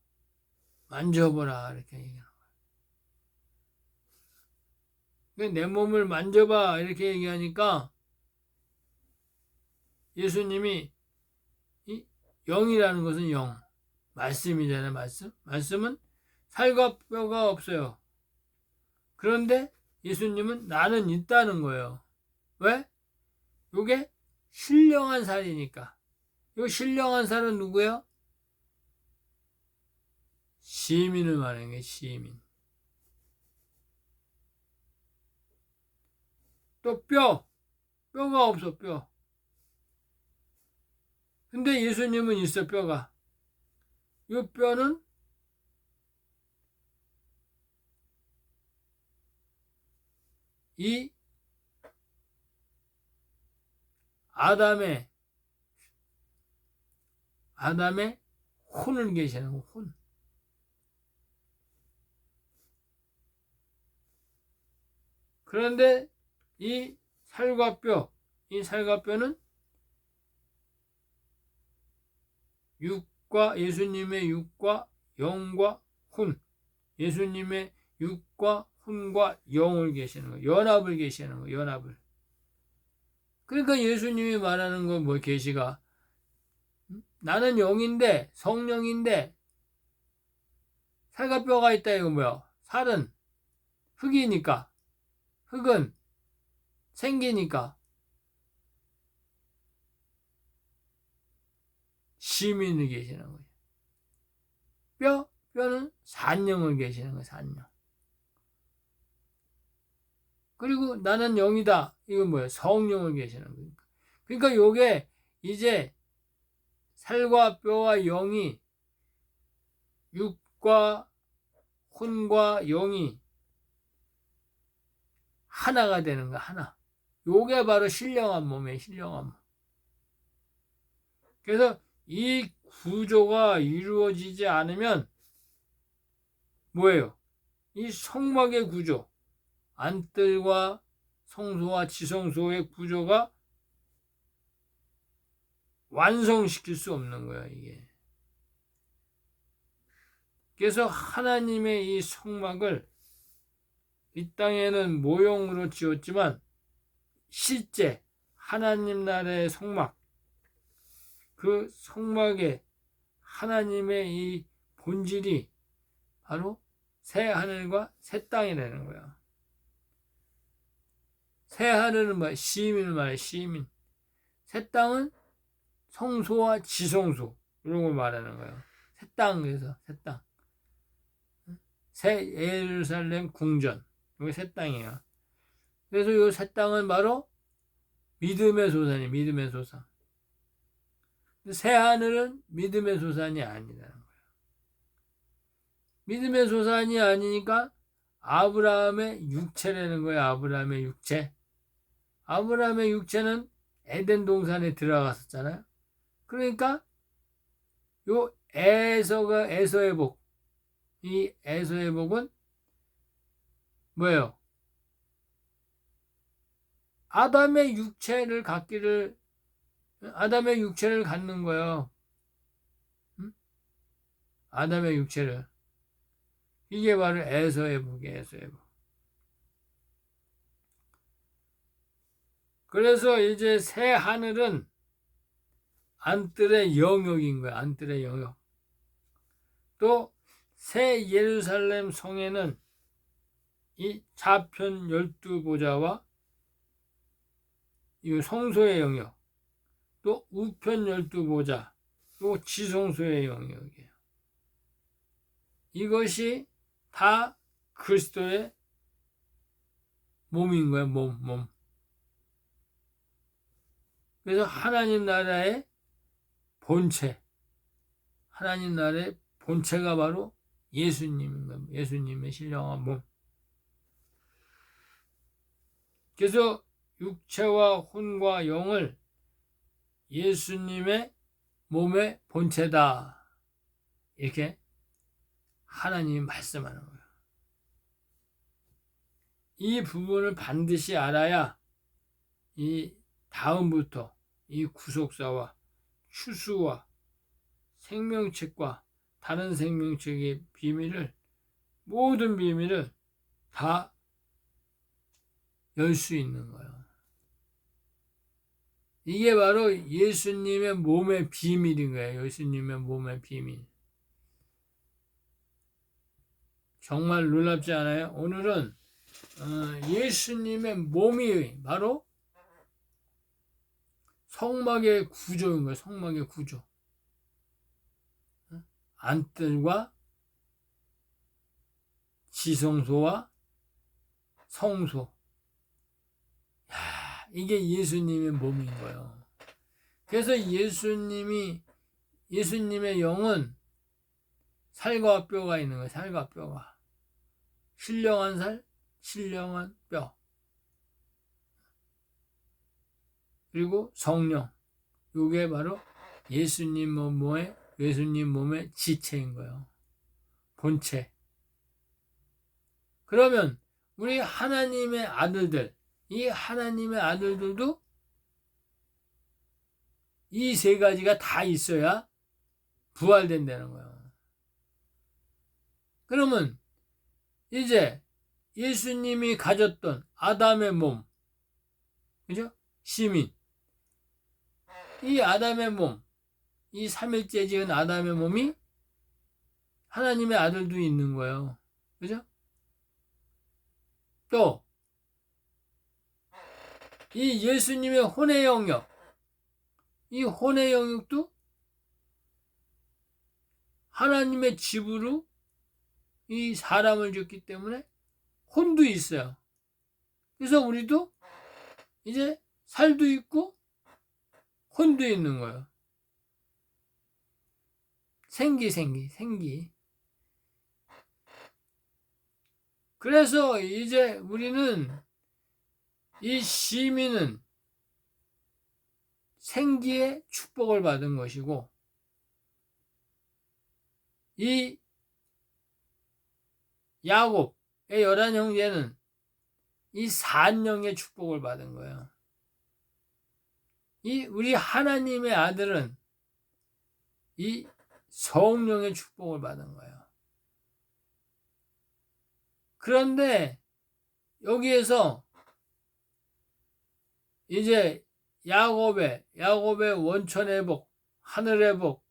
만져보라 이렇게 얘기하는 거예요. 내 몸을 만져봐 이렇게 얘기하니까 예수님이 이 영이라는 것은 영, 말씀이잖아요. 말씀은 살과 뼈가 없어요. 그런데 예수님은 나는 있다는 거예요. 왜? 이게 신령한 살이니까. 이 신령한 살은 누구예요? 시민을 말하는 게 시민. 또 뼈가 없어, 뼈. 근데 예수님은 있어, 뼈가. 이 뼈는 이 아담의 혼을 계시는 거, 혼. 그런데 이 살과 뼈는 예수님의 육과 영과 혼, 예수님의 육과 혼과 영을 계시는 거예요. 연합을 계시는 거예요. 연합을. 그러니까 예수님이 말하는 건 뭐 계시가 나는 영인데 성령인데 살과 뼈가 있다 이거 뭐야? 살은 흙이니까 흙은 생기니까 시민을 계시는 거예요. 뼈는 산영을 계시는 거예요. 산영. 그리고 나는 영이다. 이건 뭐예요? 성령을 계시는 거예요. 그러니까 요게 이제 살과 뼈와 영이 육과 혼과 영이 하나가 되는 거야. 하나. 요게 바로 신령한 몸이에요. 신령한 몸. 그래서 이 구조가 이루어지지 않으면 뭐예요? 이 성막의 구조, 안뜰과 성소와 지성소의 구조가 완성시킬 수 없는 거야, 이게. 그래서 하나님의 이 성막을 이 땅에는 모형으로 지었지만 실제 하나님 나라의 성막, 그 성막에 하나님의 이 본질이 바로 새 하늘과 새 땅이라는 거야. 새 하늘은 뭐야? 시민을 말해, 시민. 새 땅은 성소와 지성소, 이런 걸 말하는 거예요. 새 땅, 그래서 새 땅. 새 예루살렘 궁전. 이게 새 땅이야. 그래서 이 새 땅은 바로 믿음의 소산이 믿음의 소산. 새 하늘은 믿음의 소산이 아니라는 거예요. 믿음의 소산이 아니니까 아브라함의 육체라는 거예요. 아브라함의 육체. 아브라함의 육체는 에덴 동산에 들어갔었잖아요. 그러니까 요 에서의 복, 이 에서의 복은 뭐예요? 아담의 육체를 갖는 거예요. 응? 아담의 육체를. 이게 바로 에서의 복이에요. 에서의 복. 그래서 이제 새 하늘은 안뜰의 영역인 거예요. 안뜰의 영역. 또 새 예루살렘 성에는 이 좌편 12보좌와 이 성소의 영역, 또 우편 12보좌, 또 지성소의 영역이에요. 이것이 다 그리스도의 몸인 거예요. 몸. 그래서 하나님 나라의 본체, 하나님 나라의 본체가 바로 예수님인 거예요. 예수님의 신령한 몸. 그래서 육체와 혼과 영을 예수님의 몸의 본체다. 이렇게 하나님이 말씀하는 거예요. 이 부분을 반드시 알아야 이 다음부터 이 구속사와 추수와 생명책과 다른 생명책의 모든 비밀을 다 열 수 있는 거예요. 이게 바로 예수님의 몸의 비밀인 거예요. 예수님의 몸의 비밀. 정말 놀랍지 않아요? 오늘은 예수님의 몸이 바로 성막의 구조인 거예요. 성막의 구조. 안뜰과 지성소와 성소. 야, 이게 예수님의 몸인 거예요. 그래서 예수님의 영은 살과 뼈가 있는 거예요. 살과 뼈가. 신령한 살, 신령한 뼈. 그리고 성령. 이게 바로 예수님 몸의 지체인 거예요. 본체. 그러면 우리 하나님의 아들들, 이 하나님의 아들들도 이 세 가지가 다 있어야 부활된다는 거예요. 그러면 이제 예수님이 가졌던 아담의 몸, 그죠? 시민. 이 아담의 몸, 이 3일째 지은 아담의 몸이 하나님의 아들도 있는 거예요. 그죠? 또, 이 예수님의 혼의 영역, 이 혼의 영역도 하나님의 집으로 이 사람을 줬기 때문에 혼도 있어요. 그래서 우리도 이제 살도 있고 혼도 있는 거예요. 생기. 그래서 이제 우리는 이 시민은 생기의 축복을 받은 것이고, 이 야곱의 11형제는 이 산영의 축복을 받은 거예요. 이 우리 하나님의 아들은 이 성령의 축복을 받은 거예요. 그런데 여기에서 이제 야곱의 원천의 복, 하늘의 복,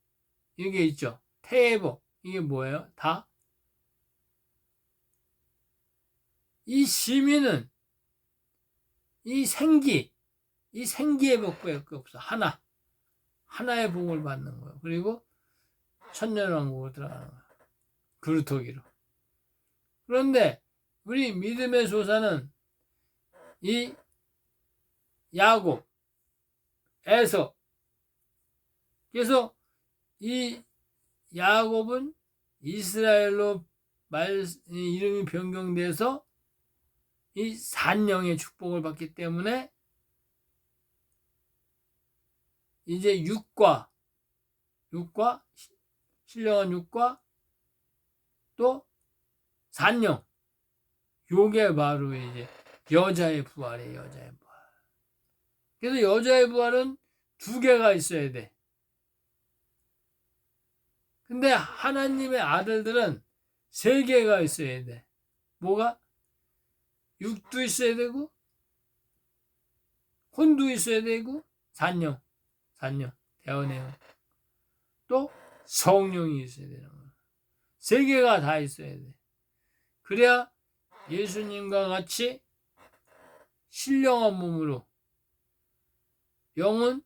이게 있죠. 태의 복, 이게 뭐예요? 다? 이 시민은 이 생기의 복밖에 없어. 하나의 복을 받는 거예요. 그리고 천년왕국으로 들어가는 거예요. 그루터기로. 그런데 우리 믿음의 조사는 이 야곱, 에서. 그래서 이 야곱은 이스라엘로 이름이 변경돼서 이 산영의 축복을 받기 때문에 이제 육과 신령한 육과 또 산영, 요게 바로 이제 여자의 부활이에요. 여자의 부활. 그래서 여자의 부활은 2개가 있어야 돼. 근데 하나님의 아들들은 3개가 있어야 돼. 뭐가? 육도 있어야 되고, 혼도 있어야 되고, 산영, 대언해요. 또 성령이 있어야 되는 거야. 3개가 다 있어야 돼. 그래야 예수님과 같이 신령한 몸으로, 영은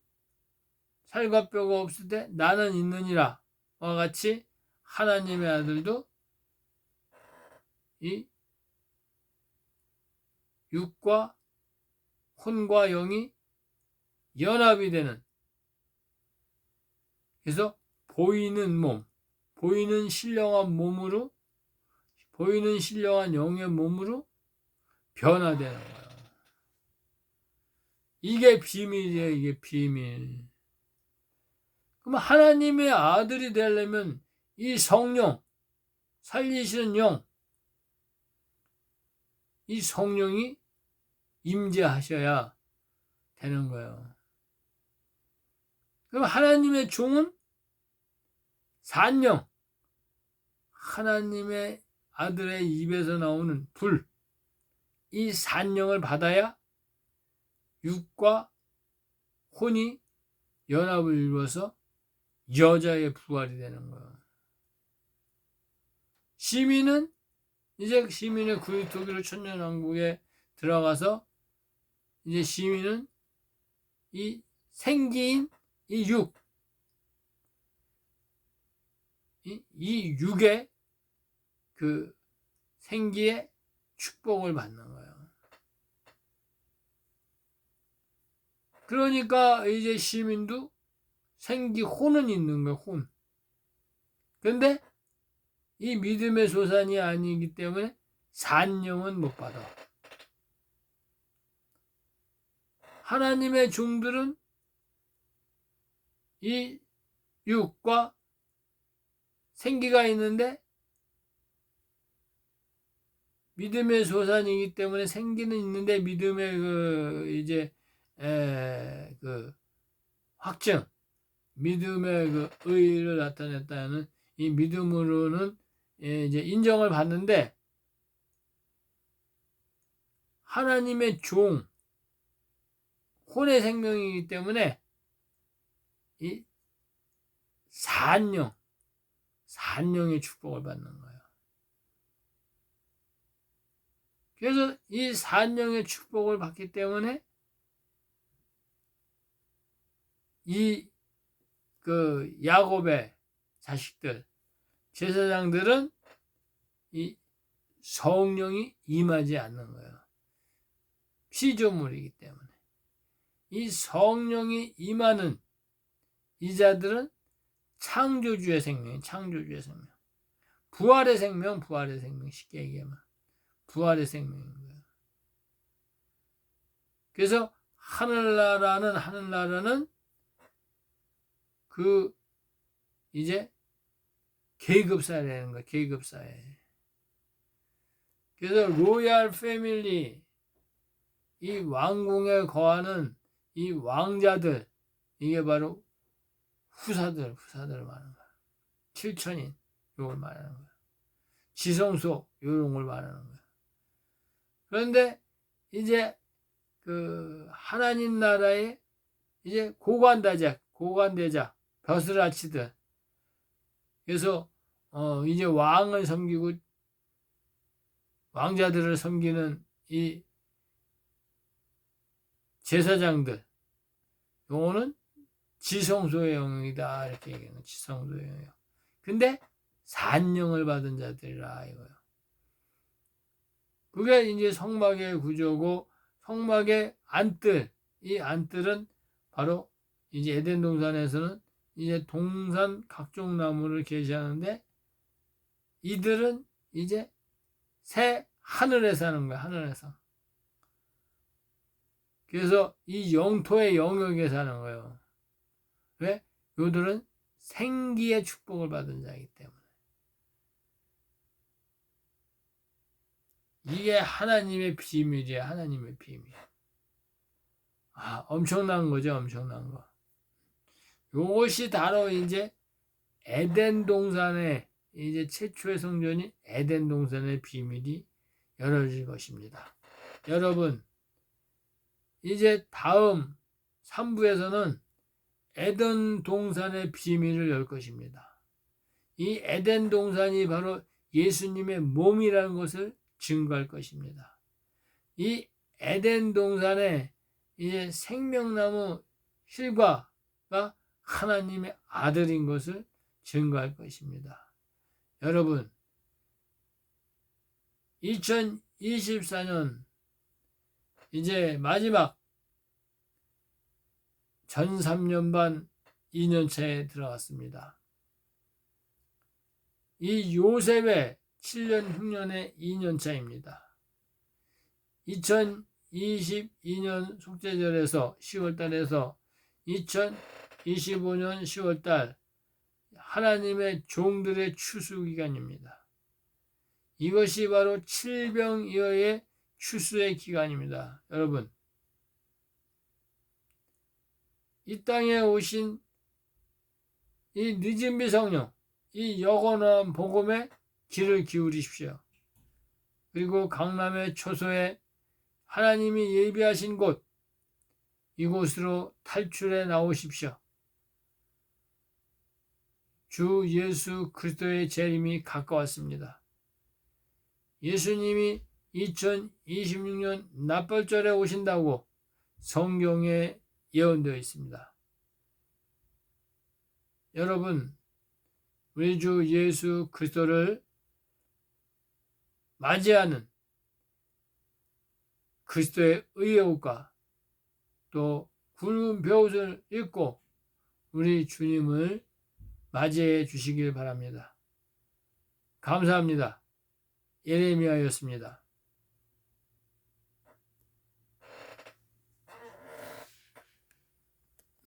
살과 뼈가 없을 때 나는 있느니라 와 같이 하나님의 아들도 이 육과 혼과 영이 연합이 되는, 그래서 보이는 신령한 몸으로, 보이는 신령한 영의 몸으로 변화되는 거예요. 이게 비밀이에요. 이게 비밀. 그럼 하나님의 아들이 되려면 이 성령, 살리시는 영, 이 성령이 임재하셔야 되는 거예요. 그럼 하나님의 종은 산영, 하나님의 아들의 입에서 나오는 불, 이 산영을 받아야 육과 혼이 연합을 이루어서 여자의 부활이 되는 거예요. 시민의 그리스도기로 천년왕국에 들어가서 이제 시민은 이 생기인 이 육의 그 생기의 축복을 받는 거예요. 그러니까 이제 시민도 생기혼은 있는 거예요. 혼. 그런데 이 믿음의 소산이 아니기 때문에 산령은 못 받아. 하나님의 종들은 이 육과 생기가 있는데 믿음의 소산이기 때문에 생기는 있는데 믿음의 그 확증, 믿음의 그 의를 나타냈다는 이 믿음으로는 이제 인정을 받는데 하나님의 종, 혼의 생명이기 때문에 이 산령의 축복을 받는 거예요. 그래서 이 산령의 축복을 받기 때문에 이 그 야곱의 자식들, 제사장들은 이 성령이 임하지 않는 거예요. 피조물이기 때문에. 이 성령이 임하는 이자들은 창조주의 생명, 부활의 생명, 쉽게 얘기하면 부활의 생명인 거예요. 그래서 하늘나라는 그 이제 계급사회라는 거예요. 계급사회. 그래서 로얄 패밀리, 이 왕궁에 거하는 이 왕자들, 이게 바로 후사들 말하는 거예요. 7천인, 이걸 말하는 거예요. 지성소, 이런 걸 말하는 거예요. 그런데 이제 그 하나님 나라의 이제 고관대자, 벼슬아치들. 그래서 이제 왕을 섬기고 왕자들을 섬기는 이 제사장들, 요거는 지성소의 영역이다 이렇게 얘기하는 지성소의 영역. 근데 산령을 받은 자들이라 이거예요. 그게 이제 성막의 구조고 성막의 안뜰, 이 안뜰은 바로 이제 에덴 동산에서는 이제 동산 각종 나무를 계시하는데 이들은 이제 새 하늘에 사는 거야, 하늘에서. 그래서 이 영토의 영역에 사는 거예요. 왜? 요들은 생기의 축복을 받은 자이기 때문에. 이게 하나님의 비밀이야, 하나님의 비밀. 엄청난 거죠, 엄청난 거. 요것이 바로 이제 에덴 동산의 이제 최초의 성전인 에덴 동산의 비밀이 열어질 것입니다. 여러분, 이제 다음 3부에서는 에덴 동산의 비밀을 열 것입니다. 이 에덴 동산이 바로 예수님의 몸이라는 것을 증거할 것입니다. 이 에덴 동산에 이제 생명나무 실과가 하나님의 아들인 것을 증거할 것입니다. 여러분, 2024년 이제 마지막 전 3년 반 2년차에 들어갔습니다. 이 요셉의 7년 흉년의 2년차입니다. 2022년 속죄절에서 10월달에서 2025년 10월달 하나님의 종들의 추수기간입니다. 이것이 바로 칠병이어의 추수의 기간입니다. 여러분, 이 땅에 오신 이 늦은비 성령, 이 영원한 복음에 귀를 기울이십시오. 그리고 강남의 초소에 하나님이 예비하신 곳, 이곳으로 탈출해 나오십시오. 주 예수 그리스도의 재림이 가까웠습니다. 예수님이 2026년 납벌절에 오신다고 성경에 예언되어 있습니다. 여러분, 우리 주 예수 그리스도를 맞이하는 그리스도의 의의 옷과 또 굵은 벼옷을 입고 우리 주님을 맞이해 주시길 바랍니다. 감사합니다. 예레미야였습니다.